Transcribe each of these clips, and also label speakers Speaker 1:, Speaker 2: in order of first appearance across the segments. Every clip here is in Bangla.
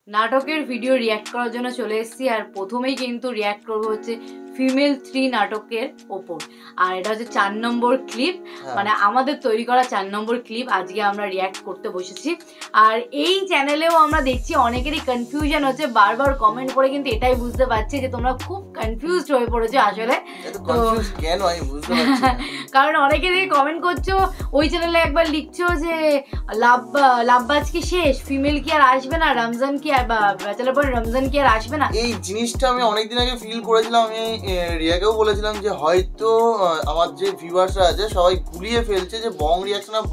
Speaker 1: নাটকের ভিডিও রিয়্যাক্ট করার জন্য চলে এসেছি। আর প্রথমেই কিন্তু রিয়্যাক্ট করবো হচ্ছে ফিমেল 3 নাটকের ওপর। আর এটা হচ্ছে 4 নম্বর ক্লিপ, মানে আমাদের তৈরি করা 4 নম্বর ক্লিপ আজকে আমরা রিয়্যাক্ট করতে বসেছি। আর এই চ্যানেলেও আমরা দেখছি অনেকেরই কনফিউশন হচ্ছে, বারবার কমেন্ট করে কিন্তু এটাই বুঝতে পারছি যে তোমরা খুব কনফিউজড হয়ে পড়েছো আসলে। তো কারণ অনেকে দেখে কমেন্ট করছো, ওই চ্যানেলে একবার লিখছো যে লাভবাজ কি শেষ, ফিমেল কি আর আসবে না, রমজান কি আর ব্যাচেলর পয়েন্ট রমজান কি আর আসবে না।
Speaker 2: এই জিনিসটা আমি অনেকদিন আগে ফিল করেছিলাম, আমি রিয়াকেও বলেছিলাম যে হয়তো আমার যে ভিউয়ার্সরা আছে সবাই গুলিয়ে ফেলছে যে বং রিয়াকশন আর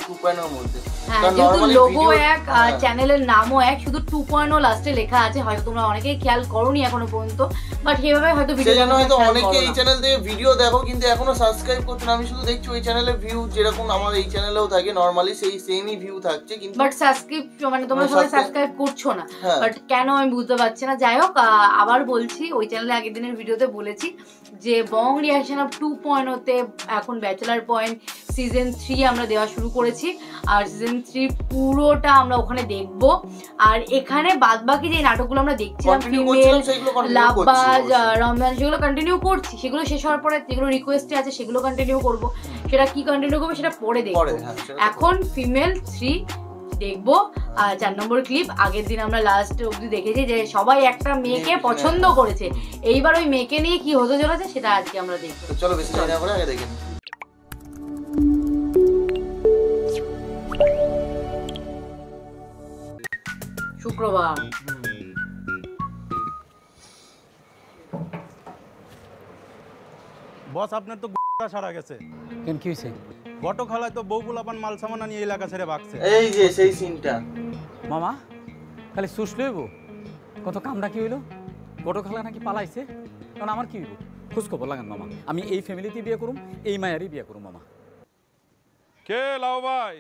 Speaker 2: 2.0 মধ্যে।
Speaker 1: যেহেতু লোগো এক, চ্যানেলের নামও এক, শুধু 2.0 লাস্টে লেখা আছে, হয়তো তোমরা অনেকেই খেয়াল করোনি এখনো পর্যন্ত, বাট সেভাবে হয়তো ভিডিও জানো,
Speaker 2: হয়তো অনেকে এই চ্যানেল থেকে ভিডিও দেখো কিন্তু এখনো সাবস্ক্রাইব করছো না। আমি শুধু দেখছি ওই চ্যানেলে ভিউ যেরকম আমার এই চ্যানেলেও থাকে নরমালি সেই সেমই ভিউ থাকছে, কিন্তু
Speaker 1: বাট সাবস্ক্রাইব মানে তোমরা সবাই সাবস্ক্রাইব করছো না, বাট কেন আমি বুঝতে পারছি না। যাই হোক, আবার বলছি, ওই চ্যানেলে আগের দিনের ভিডিওতে বলেছি যে বং রিয়াকশন অফ 2.0 তে এখন ব্যাচেলার পয়েন্ট সিজন 3 আমরা দেওয়া শুরু করেছি। আর সিজন 3 পুরোটা আমরা ওখানে দেখবো। আর এখানে বাদবাকি যে নাটকগুলো আমরা দেখছিলাম, ফিমেল, লাভবাজ, রমজান, সেগুলো কন্টিনিউ করছি। সেগুলো শেষ হওয়ার পরে যেগুলো রিকোয়েস্টে আছে সেগুলো কন্টিনিউ করবো। সেটা কি কন্টিনিউ করবো সেটা পরে দেখবো। এখন ফিমেল 3 দেখবো। 4 নম্বর ক্লিপ আগের দিন আমরা লাস্ট অবধি দেখেছি যে সবাই একটা মেয়েকে পছন্দ করেছে। এইবার ওই মেয়েকে নিয়ে কি হতে চলেছে সেটা আজকে আমরা দেখবো।
Speaker 2: চলো বেশি না করে আগে দেখে নিই।
Speaker 1: শুক্রবার
Speaker 3: বস, আপনার তো সারা গেছে।
Speaker 4: কেন কি হইছে?
Speaker 3: গটো খালায় তো বউগুলাপান মাল সামানা নিয়ে এলাকা ছেড়ে ভাগছে।
Speaker 2: এই যে সেই সিনটা
Speaker 4: মামা খালি সুস লইব, কত কামড়া কি হইলো? গটো খালা নাকি পালাইছে, কারণ আমার কি হইব? খোঁজ খবর লাগান মামা, আমি এই ফ্যামিলিতে বিয়ে করুম, এই মায়ারই বিয়ে করুম মামা।
Speaker 5: কে লাও ভাই?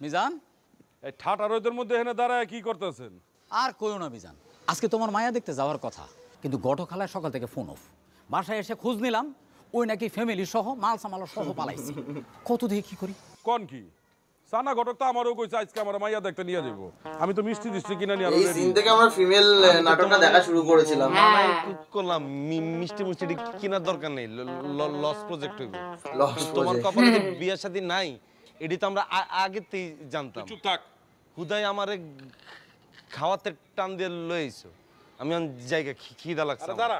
Speaker 4: মিজান,
Speaker 5: এই ঠাটা রোদের মধ্যে এখানে দাঁড়ায় কি করতেছেন?
Speaker 4: আর কইও না মিজান, আজকে তোমার মায়া দেখতে যাওয়ার কথা, কিন্তু গটো খালায় সকাল থেকে ফোন অফ। বাসায় এসে খোঁজ নিলাম, ওই নাকি ফ্যামিলি সহ মাল সামাল সহ পালাইছে। কত দেখি কি করি?
Speaker 5: কোন কি সানা ঘটক তো আমারও কইছে আজকে আমার মাইয়া দেখতে নিয়ে যাব। আমি তো মিষ্টি দিষ্টি কিনা নিয়ে
Speaker 2: এই সিন থেকে আমরা ফিমেল নাটকটা দেখা শুরু করেছিলাম।
Speaker 6: করলাম মিষ্টি মুষ্টি কেনার দরকার নেই, লস প্রজেক্ট হইব।
Speaker 2: লস
Speaker 6: তোমার কপালে যে বিয়ের শাদী নাই এটি তো আমরা আগেতেই জানতাম।
Speaker 5: চুপ থাক।
Speaker 6: হুদাই আমারে খাওয়াতে টান দিয়ে লইছো, আমি জায়গা খিদা লাগছে।
Speaker 5: দাঁড়া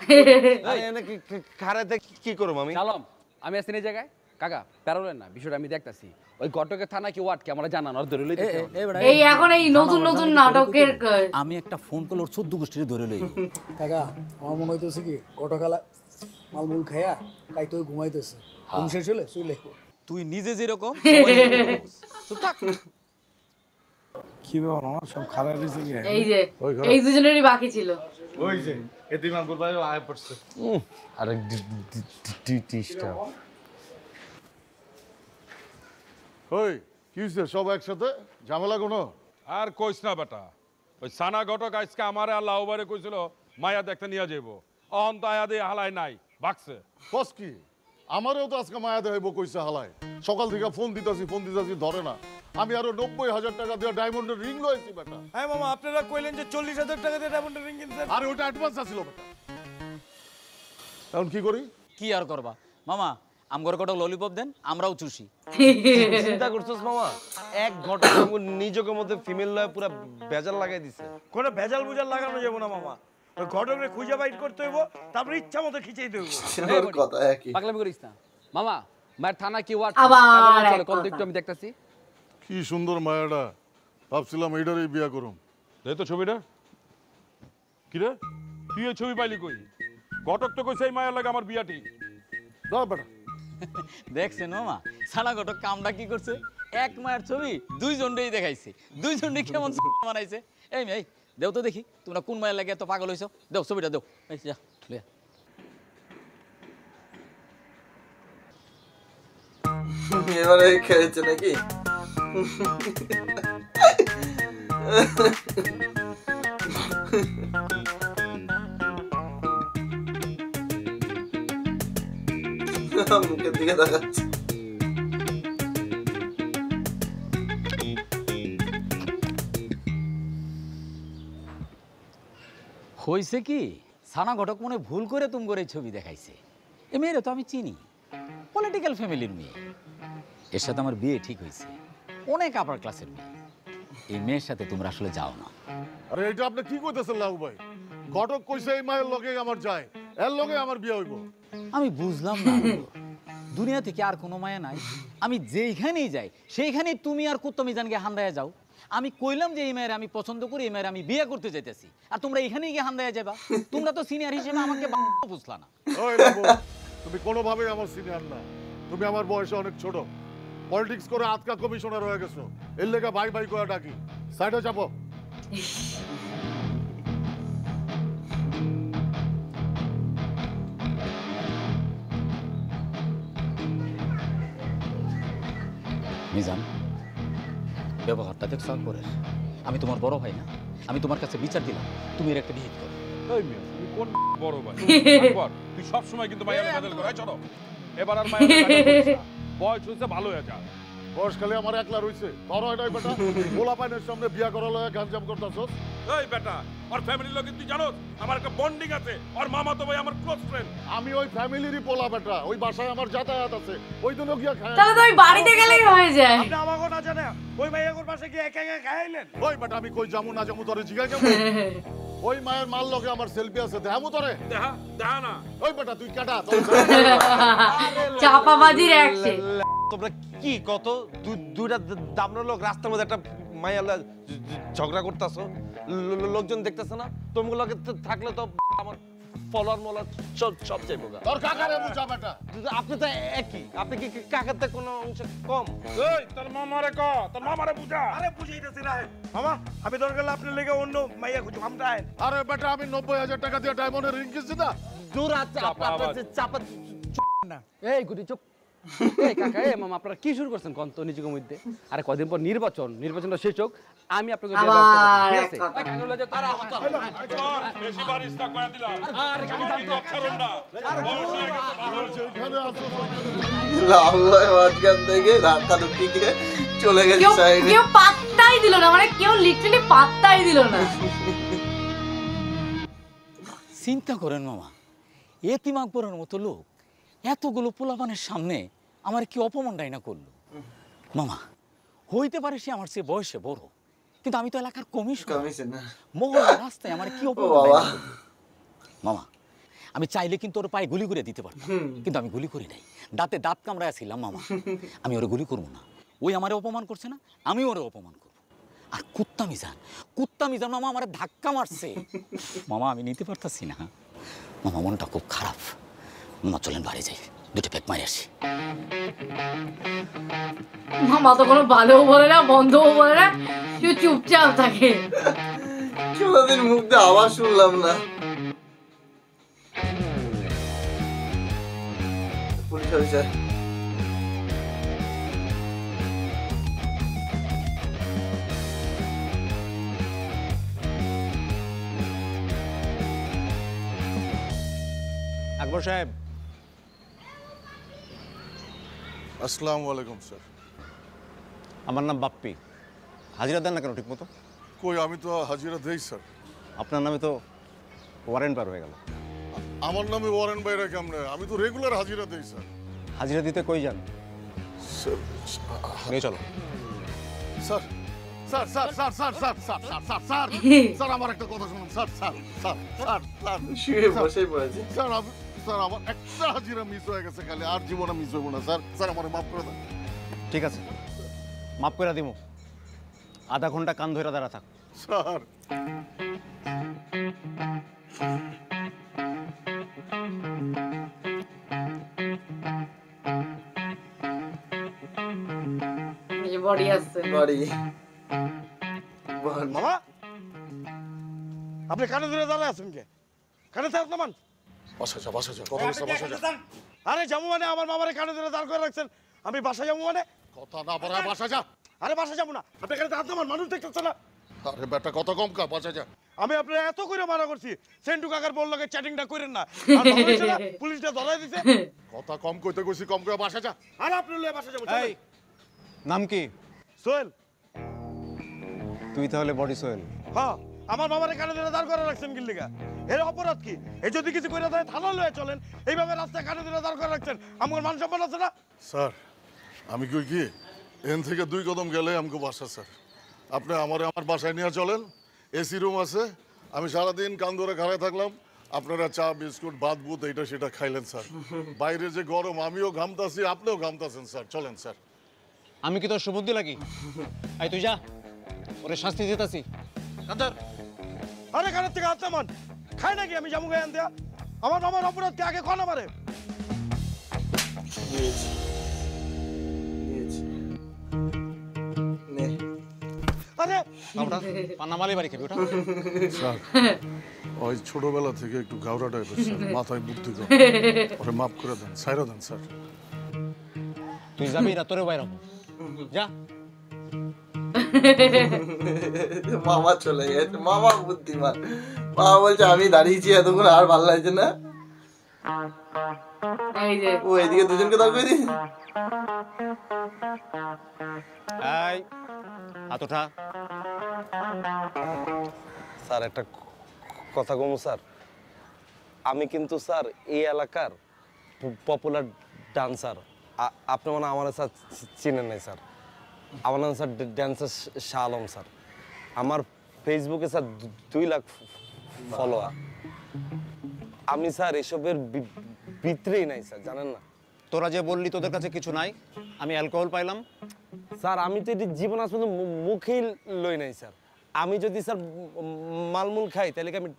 Speaker 6: খারাতে কি করব আমি?
Speaker 7: চালম, আমি আছি এই জায়গায়। কাকা প্যারোলেন না, বিষয়টা আমি দেখতাছি। ওই ঘটকের থানা কি ওয়ার্ড কি আমরা জানানো আর ধরে লই।
Speaker 1: এই এখন এই নতুন নতুন নাটকের
Speaker 4: আমি একটা ফোন কল ওর 14 গোষ্ঠীর ধরে লই।
Speaker 8: কাকা আমার মনে হইতেছে কি গতকালা মালমুল খায়া তাই তুই ঘুমাইতেছে, ঘুম শেষ হলে চলে
Speaker 4: তুই নিজে যেরকম চুপ থাক।
Speaker 3: কি ব্যাপার আমার সব খারাপ হইছে কি?
Speaker 1: এই যে এই দুজনেরই বাকি ছিল।
Speaker 3: ওই যে এতিমান বলবাই আয় পড়ছে।
Speaker 6: আরে ডিটিশটা
Speaker 9: ওই কি হইছে? সব একসাথে ঝামেলা কোনো?
Speaker 5: আর কইস না বেটা, ওই সানা ঘটক আজকে আমারে আর লাউবারে কইছিল মাইয়া দেখতে নিয়ে যাব। অহন তো আয়া দিয়ে হালাই নাই, ভাগছে।
Speaker 9: কস কি? আমারও তো আজকে মায়া দেখাইব কইছে হালায়। সকাল থেকে ফোন দিতাছি ধরে না। আমি আরো 90,000 টাকা দিয়ে ডায়মন্ডের রিং লইছি বেটা।
Speaker 3: হ্যাঁ মামা, আপনারা কইলেন যে 40,000 টাকা দিয়ে ডায়মন্ডের রিং কিনছেন।
Speaker 9: আরে ওটা অ্যাডভান্স আছিল বেটা। এখন কি করি?
Speaker 4: কি আর করবা মামা, আমগর কটা ললিপপ দেন, আমরাও চুষি।
Speaker 6: চিন্তা করছস মামা? এক ঘটক নিজের মধ্যে ফিমেল লয় পুরো বেজাল লাগাই দিছে।
Speaker 3: কোনো ভেজাল বুজাল লাগানো যাবে না মামা, ওই ঘটকরে খুঁজে বাইট করতে হইব, তারপর ইচ্ছা মতো খিচাই দেব।
Speaker 2: ওর কথা একই।
Speaker 7: পাগলামি করিস না মামা। মায়ের থানা কি ওয়ার্ড
Speaker 1: আবার
Speaker 7: কত একটু আমি দেখতাছি।
Speaker 9: কি সুন্দর মায়াটা, ভাবছিলাম এইটারই বিয়া করুম।
Speaker 5: দে তো ছবিটা। কি রে, তুই এই ছবি পাইলি কই? ঘটক তো কইছে এই মায়ের লাগে আমার বিয়াটি।
Speaker 9: দাও বেটা।
Speaker 4: দেখছেন মামা, সানা ঘটক কামটা কি করছে? এক মায়ের ছবি দুইজনই দেখাইছে, দুইজনই কেমন বানাইছে। এই মেয়ে দেও তো দেখি, তোমরা কোন মায়ের লাগে এত পাগল হইছো? দেও ছবিটা দেও। এই যা লইয়া।
Speaker 2: এবারে খেয়েছে নাকি? মুখের দিকে দেখাচ্ছে।
Speaker 4: হয়েছে কি সানা ঘটক মনে ভুল করে তুমি করে ছবি দেখাইছে। এ মেয়েরা তো আমি চিনি, পলিটিক্যাল ফ্যামিলির মেয়ে। এর সাথে আমার বিয়ে ঠিক হয়েছে, অনেক আপার ক্লাসের মেয়ে। এই মেয়ের সাথে তোমরা আসলে যাও না।
Speaker 9: আরে এটা আপনি কি কইতেছেন লাউ ভাই? ঘটক কইছে এই মায়ের লগে আমার যায়, এর লগে আমার বিয়ে হইব।
Speaker 4: আমি বুঝলাম না, দুনিয়া থেকে আর কোনো মায়া নাই? আমি যেইখানেই যাই সেইখানেই তুমি আর কুত্তমিজানকে হান্দায় যাও। আমি কইলাম যে এই মেয়ের আমি পছন্দ করি, এই মেয়ের আমি বিয়ে করতে চাইতেছি, আর তোমরা এখানেই গিয়ে হান্দায় যাবা। তোমরা তো সিনিয়র হিসেবে আমাকে বুঝলা না।
Speaker 9: ওই লাবু, তুমি কোনোভাবেই আমার সিনিয়র না, তুমি আমার বয়সে অনেক ছোট। পলিটিক্স করে আজকা কমিশনার হয়ে গেছো, এর লেগে ভাই ভাই করে ডাকি। সাইডে চাপো।
Speaker 4: মিজান, ব্যবহারটা দেখছো আকবরের? আমি তোমার বড় ভাই না? আমি তোমার কাছে বিচার দিলাম, তুমি এর একটা বিহিত করো।
Speaker 5: এই মেয়ে, তুমি কোন বড় ভাই? আকবর, তুই সবসময় কিন্তু মাইয়ালে বাদল করে। চলো এবার আর মাইয়ালে বাদল করিস না। বয়স হয়েছে, ভালো হয়ে যা।
Speaker 9: বয়স খালি আমার একলা রইছে, করো এটাই বেটা। পোলা পাইনের সামনে বিয়া করা লয়ে গাঞ্জাম করতাছস।
Speaker 5: এই বেটা, ওর ফ্যামিলির লোক তুই জানোস আমার একটা বন্ডিং আছে। ওর মামা তো ভাই আমার ক্লোজ ফ্রেন্ড।
Speaker 9: আমি ওই ফ্যামিলিরই পোলা বেটা, ওই বাসায় আমার যাতায়াত আছে, ওই দিনও গিয়া খায়।
Speaker 1: তাহলে তো ওই বাড়িতে গেলেই হয়ে যায়।
Speaker 3: আপনি আমাকে না জানে ওই মাইয়াগোর পাশে গিয়ে একা একা খাইলেন?
Speaker 9: ওই বেটা আমি কই যামু না যামু তোরে জিগাই যাবো? ওই মায়ের মাল লগে আমার সেলফি আছে, দেখামু তোরে?
Speaker 5: দেখা দেখা না।
Speaker 9: ওই বেটা তুই কাটা।
Speaker 1: চাপাবাজির অ্যাকশন।
Speaker 6: তোমরা কি কত দুইটা দামড়া লোক রাস্তার মধ্যে একটা মাইয়া ঝগড়া করতেছো, লোকজন দেখতেছে না? তোমগুলো থাকলে তো আমার ফলোয়ার মলার সব চাইবো।
Speaker 9: তোর কাকারে বুঝা বেটা।
Speaker 6: আপনি তো একই, আপনি কি কাকাতে কোনো অংশ কম?
Speaker 5: এই তোর মামারে ক, তোর মামারে বুঝা।
Speaker 3: আরে বুঝাইতেছি না মামা, আমি দরকার হলে আপনার লেগে অন্য মাইয়া খুঁজো। আমরা
Speaker 9: আরে বেটা আমি 90,000 টাকা দিয়ে ডায়মন্ডের রিং কিনছি না।
Speaker 6: দূর আছে আপনার চাপা
Speaker 7: না। এই গুটি চুপ। এই কাকা, এই মামা, আপনারা কি শুরু করছেন কোন তো নিজের মধ্যে? আরে কদিন পর নির্বাচনটা শেষ হোক, আমি আপনাকে বিয়ে ব্যবস্থা করব, ঠিক আছে? এই কাকা লয়ে যাও, তারা
Speaker 5: বেশি বারিশ না করে দিলাম। আরে কাকা ছাড়ুন না।
Speaker 9: এখানে আসো।
Speaker 2: লাউ ভাই মাঝখান থেকে ধাক্কা ঢুকিয়ে চলে গেছে সাইডে।
Speaker 1: কেউ পাত্তাই দিল না, মানে কেউ লিটারালি পাত্তাই দিল না।
Speaker 4: চিন্তা করেন মামা, এতিম আকবরের মতো লোক এতগুলো পোলাপানের সামনে আমার কি অপমানটাই না করলো। মামা, হইতে পারে সে আমার চেয়ে বয়সে বড়, কিন্তু আমি তো এলাকার কমিশনার। মহল্লার রাস্তায় আমার কি অপমান। মামা, আমি চাইলে কিন্তু ওর পায়ে গুলি করে দিতে পারতাম, কিন্তু আমি গুলি করি নাই। দাঁতে দাঁত কামড়ায় ছিলাম মামা। আমি ওরে গুলি করবো না। ওই আমারে অপমান করছে না, আমি ওরে অপমান করবো। আর কুত্তা মিজান মামা আমার ধাক্কা মারছে। মামা আমি নিতে পারতাছি না। মামা মনটা খুব খারাপ। মামা চলেন বাড়ি যাই, দুটো পেক মারি আসি।
Speaker 1: মামা তো কোনো ভালোও বলে না, বন্ধও বলে না, কেউ চুপচাপ থাকে।
Speaker 2: কোনোদিন মুখ দিয়ে আওয়াজ শুনলাম না। পুলিশ অফিসার
Speaker 6: আকবর সাহেব।
Speaker 9: আসসালামু আলাইকুম স্যার।
Speaker 6: আমার নাম বাপ্পি। হাজিরা দেন না কেন ঠিক মতো?
Speaker 9: কই আমি তো হাজিরা দেই স্যার।
Speaker 6: আপনার নামে তো ওয়ারেন্ট পার হয়ে গেল।
Speaker 9: আমার নামে ওয়ারেন্ট বাইরে কেমনে? আমি তো রেগুলার হাজিরা দেই স্যার।
Speaker 6: হাজিরা দিতে কই যান? নিয়ে চলো।
Speaker 9: Sir sir sir sir sir sir sir sir sir sir sir আমার একটা কথা শুনুন sir sir sir sir sir
Speaker 2: শুয়ে বসেই পড়েছে।
Speaker 9: স্যার স্যার আমার একটা হাজিরা মিস হয়ে গেছে, খালি আর জীবনে মিস হইব না স্যার। স্যার আমার মাফ করে দেন।
Speaker 6: ঠিক আছে, মাফ করে দিমু। আধা ঘন্টা কান ধরে দাঁড়া থাক।
Speaker 9: স্যার
Speaker 1: বডি আছে
Speaker 2: বাড়ি
Speaker 3: মামা, আপনি কানে ধরে দাঁড়ায় আছেন কে? কানে থাক নামান।
Speaker 9: বাসা যা বাসা যা, কথা বলছ বাসা যা।
Speaker 3: আরে যাবো মানে আমার মামারে কানে ধরে দাঁড় করে রাখছেন, আমি বাসা যাবো মানে?
Speaker 9: কথা না বলা বাসা যা।
Speaker 3: আরে বাসা যাবো না, আপনি কানে হাত নামান, মানুষ দেখতেছে না।
Speaker 9: আরে বেটা কথা কম কা, বাসা যা।
Speaker 3: আমি আপনার এত করে মানা করছি, সেন্টু কাকার বললো চ্যাটিংটা করেন না, পুলিশটা ধরাই দিছে।
Speaker 9: কথা কম কইতে কইছি, কম করে বাসা যা।
Speaker 3: আর আপনি লয়ে বাসা যাবো।
Speaker 6: এই নাম কি?
Speaker 3: সোহেল।
Speaker 6: তুই তাহলে বডি সোহেল?
Speaker 3: হ্যাঁ, আমার মামারে কানে ধরে দাঁড় করে রাখছেন কি লিগা? এর অপরাধ কি? এই যদি কিছু করে দেয় থানা লয়ে চলেন, এইভাবে রাস্তায় কানে দিলে দাঁড় করে রাখছেন, আমার মান সম্মান আছে না?
Speaker 9: স্যার আমি কই কি এখান থেকে 2 কদম গেলে আমাকে বাসা স্যার। আপনি আমার বাসায় নিয়ে চলেন, এসি রুম আছে, আমি সারাদিন কান ধরে খাড়ায় থাকলাম, আপনারা চা বিস্কুট ভাত বুত এইটা সেটা খাইলেন স্যার। বাইরে যে গরম, আমিও ঘামতাছি, আপনিও ঘামতাছেন স্যার, চলেন স্যার।
Speaker 10: আমি কি তোর সুবুদ্ধি লাগি? আই তুই যা, ওরে শাস্তি দিতেছি।
Speaker 3: আরে কানের থেকে হাত নামান, খায় নাকি আমি জামু গায়ে আনতে? আমার অপরাধ কি আগে কোন আমারে? আরে
Speaker 10: আমরা পানামালি বাড়ি খাবি ওটা।
Speaker 9: স্যার ওই ছোটবেলা থেকে একটু গাওরা টাইপের স্যার, মাথায় বুদ্ধি কম, ওরে মাফ করে দেন, ছাইরা দেন স্যার।
Speaker 10: তুই যাবি না, তোরে বাইরে হবো, যা।
Speaker 2: মামা চলে গেছে, মামা বুদ্ধিমান। মামা বলছে আমি দাঁড়িয়েছি এতক্ষণ, আর ভালো লাগছে না। ও এদিকে দুজনকে দাঁড় করে দিই।
Speaker 10: এই হাত ওঠা।
Speaker 6: স্যার একটা কথা কমু স্যার, আমি কিন্তু স্যার এই এলাকার পপুলার ডান্সার। আপনি মনে আমার স্যার চিনেন নাই স্যার। আমার নাম sir dancer Shah Alam sir. আমার ফেসবুকে স্যার 2 লাখ ফলোয়ার। আমি স্যার এসবের ভিতরেই নাই স্যার, জানেন না।
Speaker 10: তোরা যে বললি তোদের কাছে কিছু নাই, আমি অ্যালকোহল পাইলাম।
Speaker 6: স্যার আমি তো এটি জীবন আসলে মুখেই লই নাই স্যার। আমি যদি স্যার মালমুল খাই তাহলে কি আমি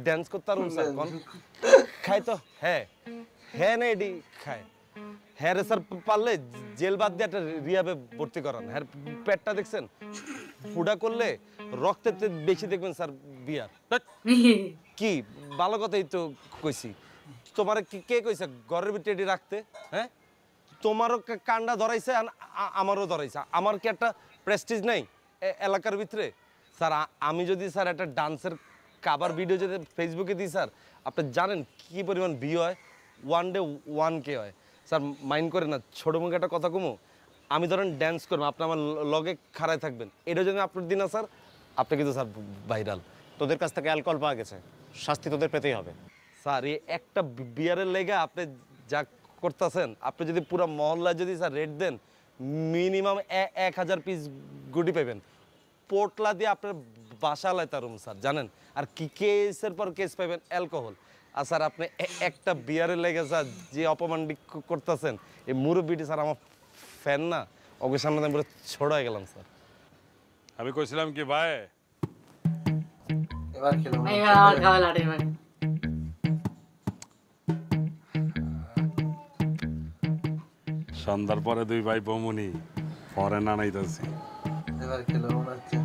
Speaker 6: ড্যান্স করতে পারবো স্যার? খাই তো হ্যাঁ হ্যাঁ না এটি খায় হ্যাঁ রে স্যার, পারলে জেল বাদ দিয়ে একটা রিহাবে ভর্তি করান। হ্যাঁ পেটটা দেখছেন, ফুডা করলে রক্তের বেশি দেখবেন স্যার বিয়ার। কি ভালো কথাই তো কইছি। তোমার কে কইছে ঘরের ভিতরে এটি রাখতে? হ্যাঁ তোমারও কান্ডা ধরাইছে, আমারও ধরাইছে। আমার কি একটা প্রেস্টিজ নাই এলাকার ভিতরে? স্যার আমি যদি স্যার একটা ডান্সের কাভার ভিডিও যদি ফেসবুকে দিই স্যার, আপনি জানেন কি পরিমাণ ভিউ হয়? 1 ডে 1K হয় স্যার। মাইন্ড করে না, ছোটো মুখে একটা কথা কমু, আমি ধরেন ড্যান্স করবো, আপনি আমার লগে খাড়ায় থাকবেন, এটা যদি আপলোড দিন না স্যার, আপনি কিন্তু স্যার ভাইরাল।
Speaker 10: তোদের কাছ থেকে অ্যালকোহল পাওয়া গেছে, শাস্তি তোদের পেতেই হবে।
Speaker 6: স্যার এই একটা বিয়ারের লেগে আপনি যা করতেছেন, আপনি যদি পুরো মহল্লায় যদি sir rate then, minimum 1000 piece গুটি পাবেন। পোটলা দিয়ে আপনার বাসা লাইতারুম স্যার, জানেন। আর কি কেসের পর কেস পাবেন অ্যালকোহল। আর স্যার আপনি একটা বিয়ারের লেগে স্যার যে অপমানটি করতেছেন, এই মুরব্বিটি স্যার আমার ফ্যান না, ওকে সামনে আমি পুরো ছোট হয়ে গেলাম স্যার।
Speaker 5: আমি কইছিলাম কি ভাই,
Speaker 2: এবার খেলো
Speaker 1: এবার খাওয়া লাড়ি মানে
Speaker 5: সন্ধ্যার পরে 2 ভাই বমুনি পরে নানাইতেছি।
Speaker 2: এবার খেলো মনে হচ্ছে।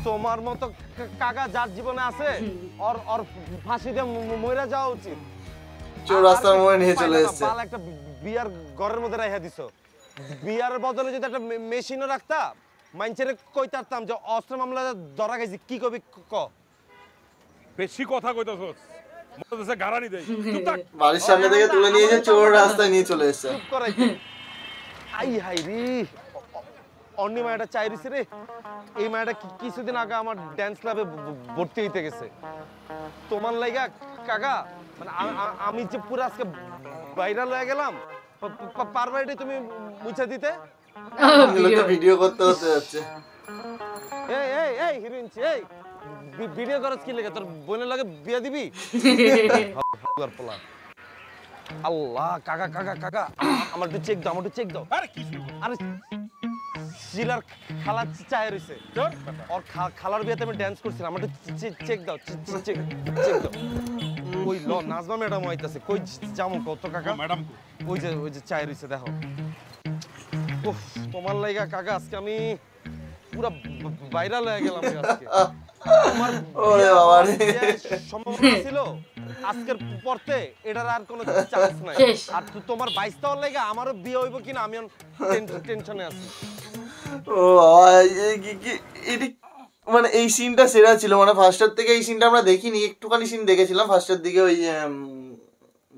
Speaker 6: তোমার মতো কাকা যার জীবনে আছে, ওর ওর ফাঁসিতে মইরা যাওয়া উচিত।
Speaker 2: চৌরাস্তার মোড়ে নিয়ে চলে এসেছে।
Speaker 6: পাল একটা বিয়ার ঘরের মধ্যে রাইখা দিছো। বিয়ারের বদলে যদি একটা মেশিনও রাখতা, মাইনচেরে কইতারতাম যে অস্ত্র মামলা ধরা গেছি, কি কবি ক।
Speaker 5: বেশি কথা কইতাছস, মনে হচ্ছে গারানি দেই। চুপ থাক।
Speaker 2: বাড়ির সামনে থেকে তুলে নিয়ে যে চোর রাস্তায় নিয়ে চলে এসেছে।
Speaker 6: চুপ করাই। আই হাই রে, অন্য মায়াটা চাইরিছে রে। এই মায়াটা কিছুদিন আগে আমার ড্যান্স ক্লাবে ভর্তি হইতে গেছে। তোমার লাইগা কাকা, মানে আমি যে পুরো আজকে ভাইরাল হয়ে গেলাম, পারবা এটা তুমি মুছে দিতে?
Speaker 2: ভিডিও করতে হতে যাচ্ছে।
Speaker 6: এই এই এই হিরোইন, এই ভিডিও করছ কি লাগে? তোর বোনের লাগে বিয়া দিবি? আল্লাহ কাকা কাকা কাকা, আমার একটু চেক দাও, আমার একটু চেক দাও।
Speaker 5: আরে কি
Speaker 6: আরে শিলার খালা চায় রইছে, ওর খালার বিয়েতে আমি ড্যান্স করছিলাম, আমার একটু চেক দাও, চেক দাও। ওই ল নাজমা ম্যাডাম আইতাছে, কই যামু কত কাকা?
Speaker 5: ম্যাডাম
Speaker 6: ওই যে চায় রইছে, দেখো। উফ, তোমার লাইগা কাকা আজকে আমি পুরো ভাইরাল হয়ে গেলাম আজকে। তোমার
Speaker 2: ওরে বাবা রে,
Speaker 6: সম্ভাবনা ছিল আজকের পরতে এটার আর কোনো চান্স নাই। আর তোমার 22 তাওয়ার লাইগা আমারও বিয়ে হইব কিনা আমি টেনশনে আছি।
Speaker 2: ও বাবা, এটি মানে এই সিনটা সেরা ছিল। মানে ফার্স্টার থেকে এই সিনটা আমরা দেখিনি, একটুখানি সিন দেখেছিলাম ফার্স্টের দিকে। ওই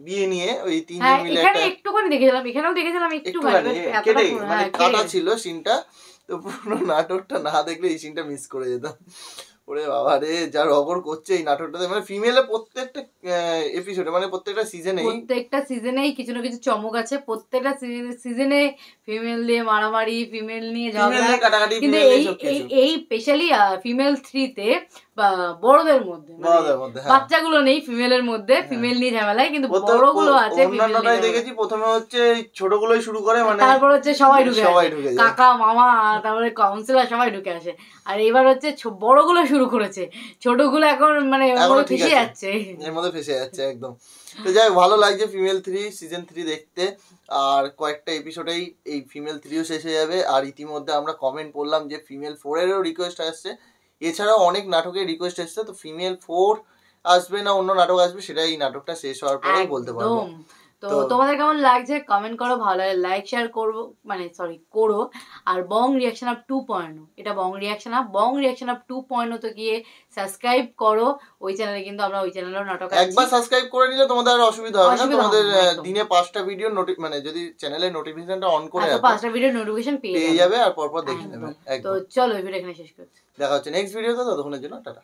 Speaker 2: বিয়ে নিয়ে ওই তিনজন
Speaker 1: হ্যাঁ
Speaker 2: মিলে
Speaker 1: এখানে
Speaker 2: একটা
Speaker 1: একটুখানি দেখেছিলাম, এখানেও দেখেছিলাম একটুখানি,
Speaker 2: কেটে
Speaker 1: এতটা
Speaker 2: মানে
Speaker 1: কেটে
Speaker 2: কাটা
Speaker 1: গেছে।
Speaker 2: ছিল সিনটা, তো পুরো নাটকটা না দেখলে এই সিনটা মিস করে যেতাম। ওরে বাবা রে, যা রগর করছে এই নাটকটাতে, মানে ফিমেলের প্রত্যেকটা এপিসোডে মানে প্রত্যেকটা সিজনেই
Speaker 1: কিছু না কিছু চমক আছে, প্রত্যেকটা সিজনে ফিমেল দিয়ে মারামারি, ফিমেল নিয়ে ঝগড়া,
Speaker 2: কাটাকাটি,
Speaker 1: কিন্তু এই স্পেশালি ফিমেল 3 তে বড়দের মধ্যে, বাচ্চাগুলো নেই ফিমেলের মধ্যে, ফিমেল নিয়ে ঝামেলায়, কিন্তু বড়গুলো আছে।
Speaker 2: অন্যান্যটাই দেখেছি প্রথমে হচ্ছে ছোটগুলোই শুরু করে, মানে
Speaker 1: তারপর হচ্ছে সবাই ঢুকে
Speaker 2: যায়,
Speaker 1: কাকা মামা তারপরে কাউন্সিলর সবাই ঢুকে আসে, আর এবার হচ্ছে বড়গুলো শুরু করেছে, ছোটগুলো এখন মানে ফেসে যাচ্ছে,
Speaker 2: এর মধ্যে ফেসে যাচ্ছে একদম। তো যাই ভালো লাগছে ফিমেল 3 সিজন 3 দেখতে, আর কয়েকটা এপিসোডেই এই ফিমেল 3ও শেষ হয়ে যাবে। আর ইতিমধ্যে আমরা কমেন্ট পড়লাম যে ফিমেল 4 এরও রিকোয়েস্ট আসছে, এছাড়াও অনেক নাটকের রিকোয়েস্ট এসছে। তো ফিমেল 4 আসবে না অন্য নাটক আসবে সেটা এই নাটকটা শেষ হওয়ার পরেই বলতে পারবো।
Speaker 1: তো তোমাদের কেমন লাগছে কমেন্ট করো, ভালো লাগে লাইক শেয়ার করবো, মানে সরি করো। আর বং রিয়াকশন আপ 2.0, এটা বং রিয়াকশন আপ 2.0 তো গিয়ে সাবস্ক্রাইব করো ওই চ্যানেলে, কিন্তু আমরা ওই চ্যানেলেও নাটক আছে,
Speaker 2: একবার সাবস্ক্রাইব করে নিলে তোমাদের আর অসুবিধা হবে না। তোমাদের দিনে 5টা ভিডিও মানে যদি চ্যানেলের নোটিফিকেশনটা অন করে রাখো
Speaker 1: 5টা ভিডিও নোটিফিকেশন পেয়ে
Speaker 2: যাবে আর পরপর দেখে নেবে।
Speaker 1: তো চলো এই ভিডিও এখানে শেষ করছি,
Speaker 2: দেখা হচ্ছে নেক্সট ভিডিওতে, ততক্ষণের জন্য টাটা।